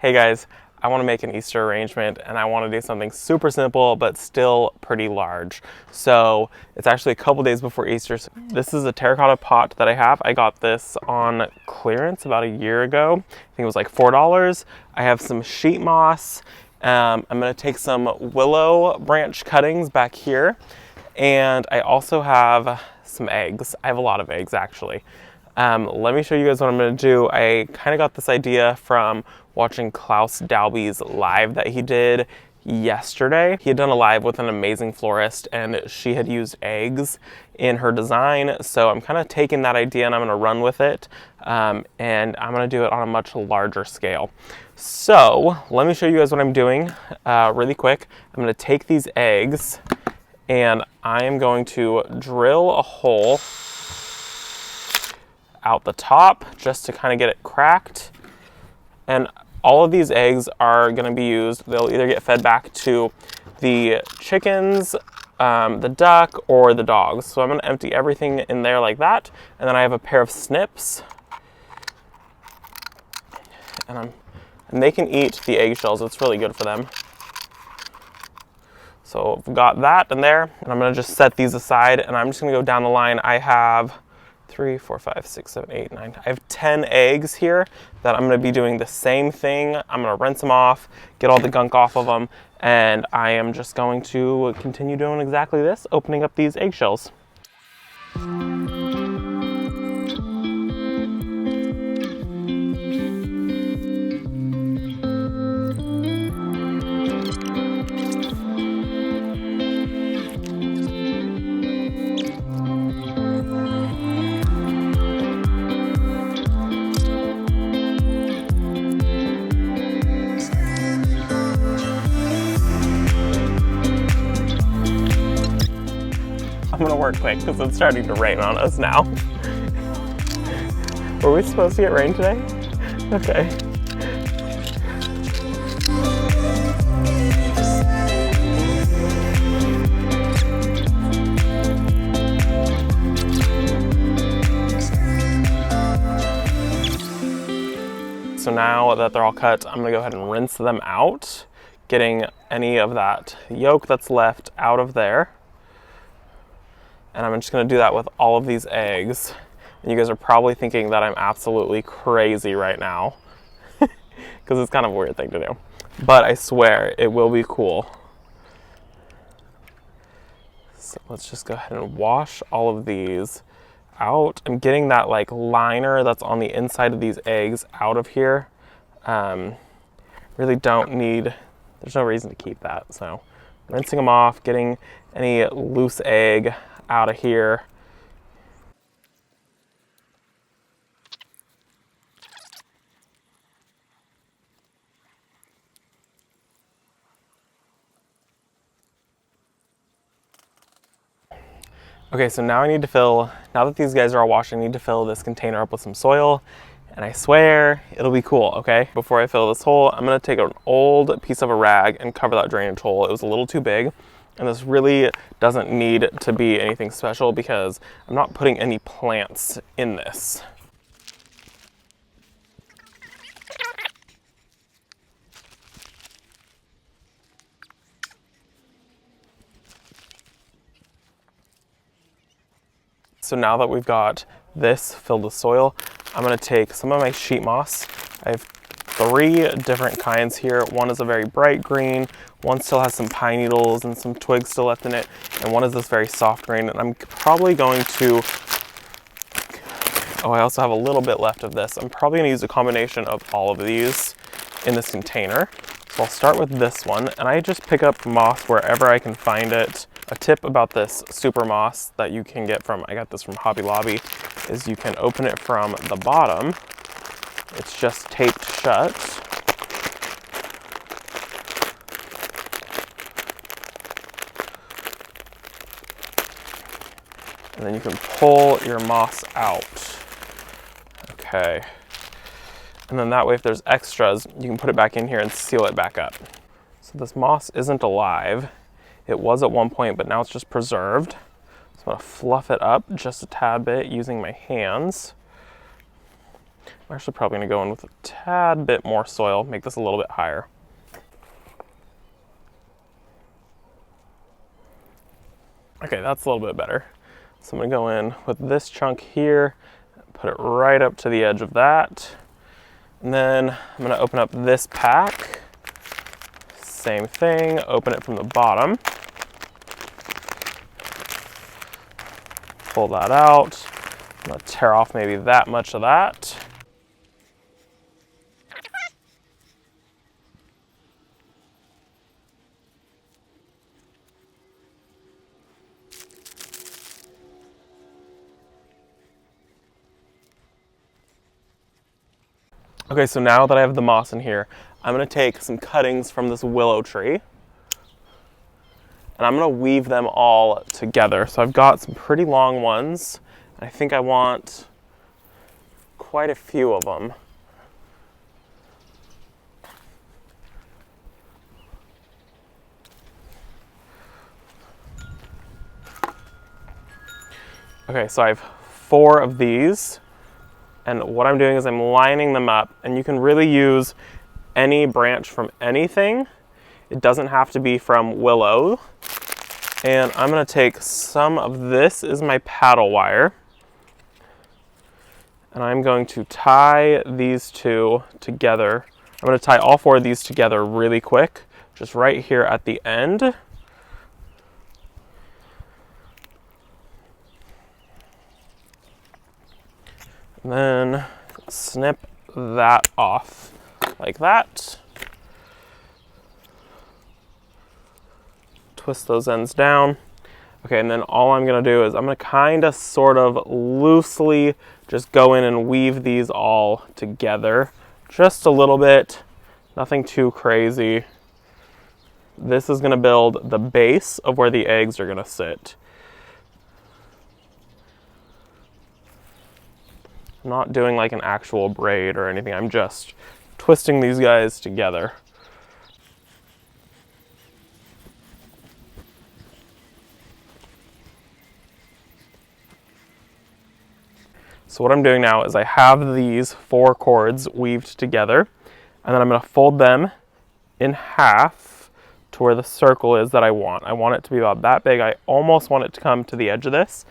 Hey guys, I want to make an Easter arrangement and I want to do something super simple but still pretty large. So it's actually a couple days before Easter. So this is a terracotta pot that I have. I got this on clearance about a year ago. I think it was like $4. I have some sheet moss. I'm going to take some willow branch cuttings back here. And I also have some eggs. I have a lot of eggs actually. Let me show you guys what I'm going to do. I kind of got this idea from watching Klaus Dalby's live that he did yesterday. He had done a live with an amazing florist and she had used eggs in her design. So I'm kind of taking that idea and I'm going to run with it. And I'm going to do it on a much larger scale. So let me show you guys what I'm doing really quick. I'm going to take these eggs and I am going to drill a hole out the top just to kind of get it cracked. And all of these eggs are going to be used. They'll either get fed back to the chickens, the duck, or the dogs. So I'm going to empty everything in there like that. And then I have a pair of snips. And they can eat the eggshells. It's really good for them. So I've got that in there. And I'm going to just set these aside. And I'm just going to go down the line. I have 3, 4, 5, 6, 7, 8, 9. I have 10 eggs here that I'm going to be doing the same thing. I'm going to rinse them off, get all the gunk off of them, and I am just going to continue doing exactly this, opening up these eggshells. I'm gonna work quick because it's starting to rain on us now. Were we supposed to get rain today? Okay. So now that they're all cut, I'm gonna go ahead and rinse them out, getting any of that yolk that's left out of there. And I'm just gonna do that with all of these eggs. And you guys are probably thinking that I'm absolutely crazy right now because it's kind of a weird thing to do. But I swear it will be cool. So let's just go ahead and wash all of these out. I'm getting that like liner that's on the inside of these eggs out of here. Really don't need, there's no reason to keep that. So rinsing them off, getting any loose egg out of here. Okay, so now I need to fill, now that these guys are all washed, I need to fill this container up with some soil, and I swear it'll be cool, okay? Before I fill this hole, I'm gonna take an old piece of a rag and cover that drainage hole. It was a little too big. And this really doesn't need to be anything special because I'm not putting any plants in this. So now that we've got this filled with soil, I'm gonna take some of my sheet moss. I have 3 different kinds here. One is a very bright green, one still has some pine needles and some twigs still left in it, and one is this very soft green. And I'm probably going to, I also have a little bit left of this. I'm probably gonna use a combination of all of these in this container. So I'll start with this one, and I just pick up moss wherever I can find it. A tip about this super moss that you can get from, I got this from Hobby Lobby, is you can open it from the bottom. It's just taped shut. And then you can pull your moss out. Okay. And then that way, if there's extras, you can put it back in here and seal it back up. So this moss isn't alive. It was at one point, but now it's just preserved. So I'm gonna fluff it up just a tad bit using my hands. I'm actually probably gonna go in with a tad bit more soil, make this a little bit higher. Okay, that's a little bit better. So I'm gonna go in with this chunk here, put it right up to the edge of that. And then I'm gonna open up this pack. Same thing, open it from the bottom. Pull that out. I'm gonna tear off maybe that much of that. Okay, so now that I have the moss in here, I'm gonna take some cuttings from this willow tree and I'm gonna weave them all together. So I've got some pretty long ones. I think I want quite a few of them. Okay, so I have 4 of these. And what I'm doing is I'm lining them up, and you can really use any branch from anything. It doesn't have to be from willow. And I'm gonna take some of this is my paddle wire. And I'm going to tie these 2 together. I'm gonna tie all 4 of these together really quick, just right here at the end. And then snip that off like that. Twist those ends down. Okay, and then all I'm gonna do is I'm gonna kind of sort of loosely just go in and weave these all together. Just a little bit, nothing too crazy. This is gonna build the base of where the eggs are gonna sit. I'm not doing like an actual braid or anything, I'm just twisting these guys together. So what I'm doing now is I have these 4 cords weaved together, and then I'm gonna fold them in half to where the circle is that I want. I want it to be about that big. I almost want it to come to the edge of this.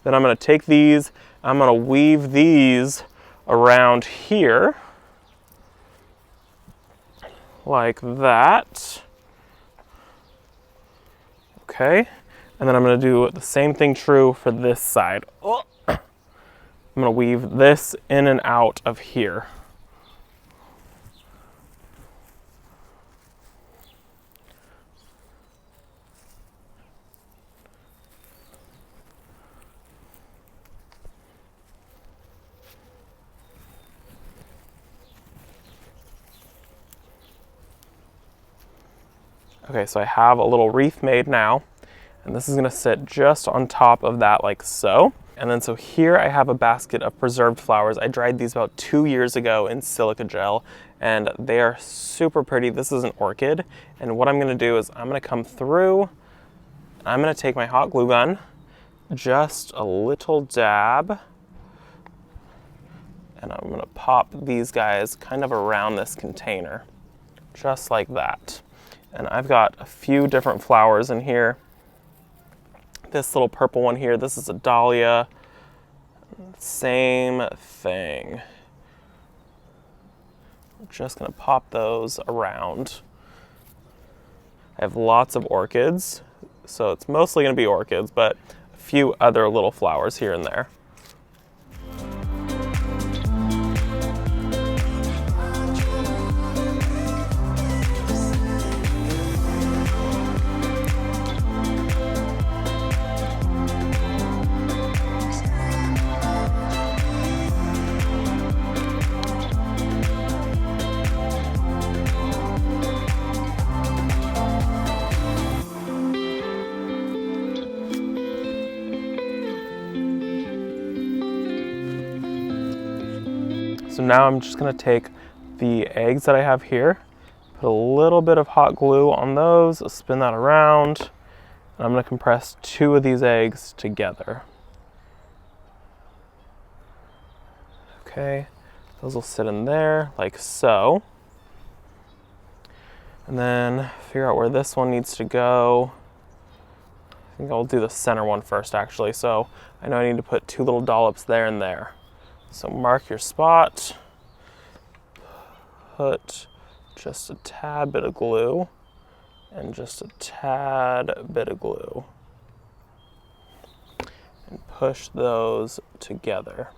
Then I'm gonna take these, I'm gonna weave these around here, like that. Okay, and then I'm gonna do the same thing true for this side. Oh. I'm gonna weave this in and out of here. Okay, so I have a little wreath made now, and this is gonna sit just on top of that like so. And then so here I have a basket of preserved flowers. I dried these about 2 years ago in silica gel, and they are super pretty. This is an orchid, and what I'm gonna do is I'm gonna come through, I'm gonna take my hot glue gun, just a little dab, and I'm gonna pop these guys kind of around this container, just like that. And I've got a few different flowers in here. This little purple one here, this is a dahlia. Same thing. I'm just gonna pop those around. I have lots of orchids, so it's mostly gonna be orchids, but a few other little flowers here and there. So now I'm just gonna take the eggs that I have here, put a little bit of hot glue on those, spin that around, and I'm gonna compress 2 of these eggs together. Okay, Those will sit in there like so. And then figure out where this one needs to go. I think I'll do the center one first actually. So I know I need to put 2 little dollops there and there. So mark your spot. Put just a tad bit of glue and just a tad bit of glue. And push those together.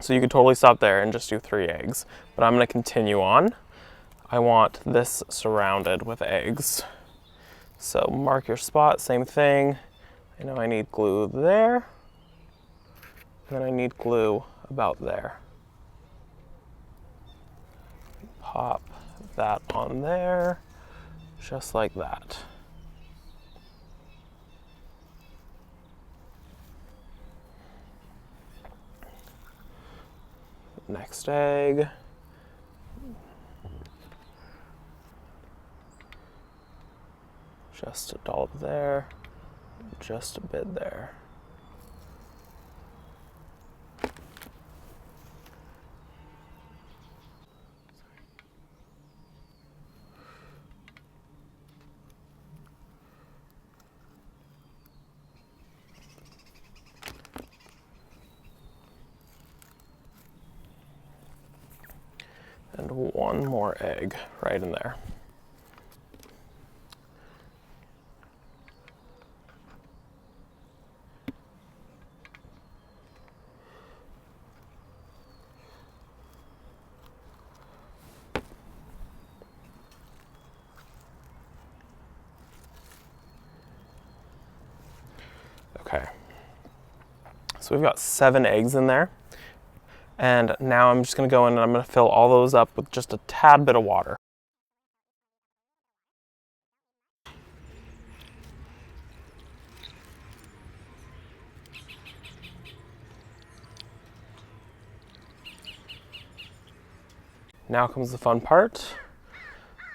So you could totally stop there and just do 3 eggs, but I'm gonna continue on. I want this surrounded with eggs. So mark your spot, same thing. I know I need glue there, and then I need glue about there. Pop that on there, just like that. Next egg. Just a dollop there, just a bit there. And 1 more egg right in there. Okay, so we've got 7 eggs in there. And now I'm just gonna go in and I'm gonna fill all those up with just a tad bit of water. Now comes the fun part.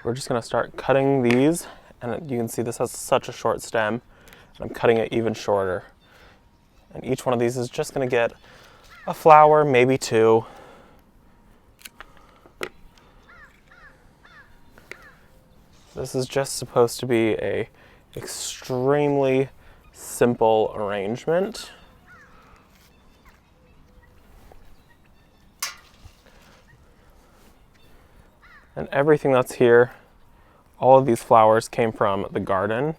We're just gonna start cutting these, and you can see this has such a short stem, and I'm cutting it even shorter. And each one of these is just gonna get a flower, maybe 2. This is just supposed to be a extremely simple arrangement. And everything that's here, all of these flowers came from the garden.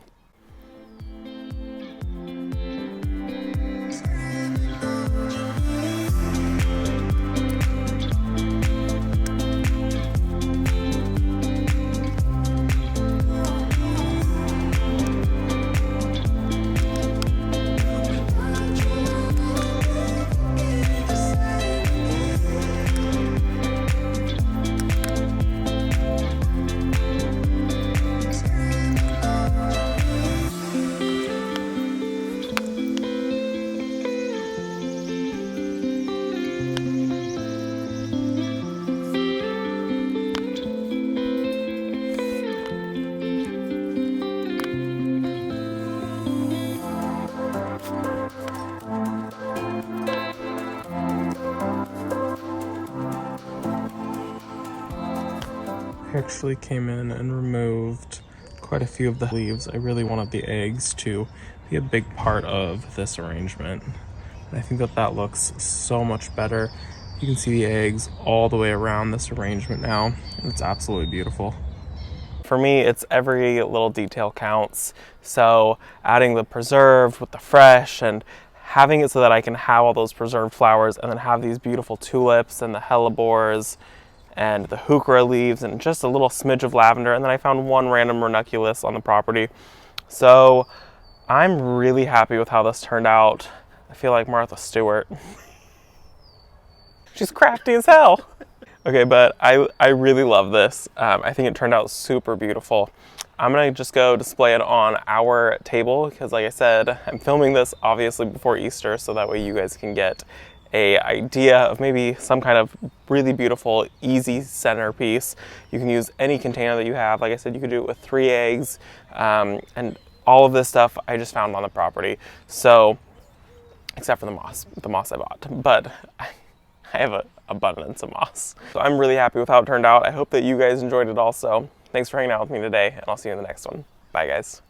I actually came in and removed quite a few of the leaves. I really wanted the eggs to be a big part of this arrangement. And I think that that looks so much better. You can see the eggs all the way around this arrangement now, and it's absolutely beautiful. For me, it's every little detail counts. So adding the preserved with the fresh and having it so that I can have all those preserved flowers and then have these beautiful tulips and the hellebores and the heuchera leaves and just a little smidge of lavender. And then I found 1 random ranunculus on the property. So I'm really happy with how this turned out. I feel like Martha Stewart. She's crafty as hell. Okay, but I really love this. I think it turned out super beautiful. I'm gonna just go display it on our table because, like I said, I'm filming this obviously before Easter, so that way you guys can get an idea of maybe some kind of really beautiful, easy centerpiece. You can use any container that you have. Like I said, you could do it with 3 eggs, and all of this stuff I just found on the property. So except for the moss I bought. But I have an abundance of moss. So I'm really happy with how it turned out. I hope that you guys enjoyed it also. Thanks for hanging out with me today, and I'll see you in the next one. Bye, guys.